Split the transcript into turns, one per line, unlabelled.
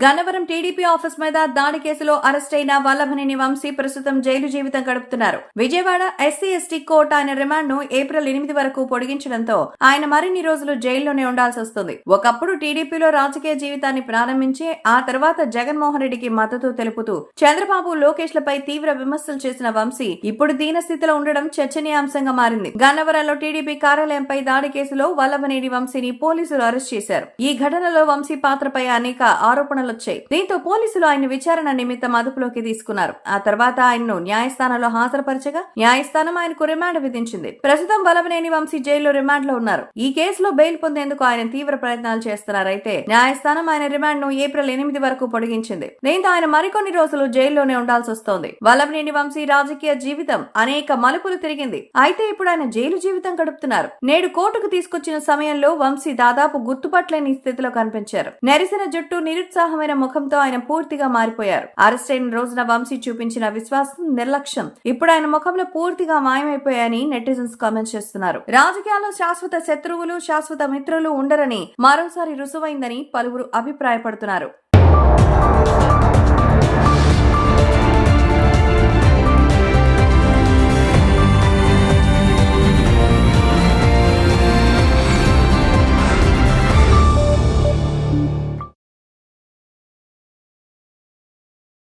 Gannavaram TDP office మీద దాడి కేసులో అరెస్ట్ అయిన వల్లభనేని వంశీ ప్రస్తుతం జైలు జీవితం గడుపుతున్నారు. విజయవాడ ఎస్సీ ఎస్టీ కోర్టు ఆయన రిమాండ్ ను ఏప్రిల్ 8 వరకు పొడిగించడంతో ఆయన మరిన్ని రోజులు జైల్లోనే ఉండాల్సి వస్తుంది. ఒకప్పుడు టీడీపీలో రాజకీయ జీవితాన్ని ప్రారంభించి ఆ తర్వాత జగన్మోహన్ రెడ్డికి మద్దతు తెలుపుతూ చంద్రబాబు లోకేష్ లపై తీవ్ర విమర్శలు చేసిన వంశీ ఇప్పుడు దీనస్థితిలో ఉండడం చర్చనీయాంశంగా మారింది. గన్నవరంలో టీడీపీ కార్యాలయంపై దాడి కేసులో వల్లభనేని వంశీని పోలీసులు అరెస్ట్ చేశారు. ఈ ఘటనలో వంశీ పాత్రపై అనేక ఆరోపణలు వచ్చాయి. దీంతో పోలీసులు ఆయన విచారణ నిమిత్తం అదుపులోకి తీసుకున్నారు. ఆ తర్వాత ఆయన్ను న్యాయస్థానంలో హాజరుపరచగా న్యాయస్థానం ఆయనకు రిమాండ్ విధించింది. ప్రస్తుతం వల్లభనేని వంశీ జైల్లో రిమాండ్ లో ఉన్నారు. ఈ కేసులో బెయిల్ పొందేందుకు ఆయన తీవ్ర ప్రయత్నాలు చేస్తున్నారు. అయితే న్యాయస్థానం ఆయన రిమాండ్ ను ఏప్రిల్ 8 వరకు పొడిగించింది. దీంతో ఆయన మరికొన్ని రోజులు జైల్లోనే ఉండాల్సి వస్తోంది. వల్లభనేని వంశీ రాజకీయ జీవితం అనేక మలుపులు తిరిగింది. అయితే ఇప్పుడు ఆయన జైలు జీవితం గడుపుతున్నారు. నేడు కోర్టుకు తీసుకొచ్చిన సమయంలో వంశీ దాదాపు గుర్తుపట్టలేని స్థితిలో కనిపించారు. నెరిసిన జుట్టు, నిరుత్సాహమైన ముఖంతో ఆయన పూర్తిగా మారిపోయారు. అరెస్ట్ అయిన రోజున వంశీ చూపించిన విశ్వాసం, నిర్లక్ష్యం ఇప్పుడు ఆయన ముఖంలో పూర్తిగా మాయమైపోయాయని నెటిజన్స్ కామెంట్ చేస్తున్నారు. రాజకీయాల్లో శాశ్వత శత్రువులు, శాశ్వత మిత్రులు ఉండరని మరోసారి రుజువైందని పలువురు అభిప్రాయపడుతున్నారు.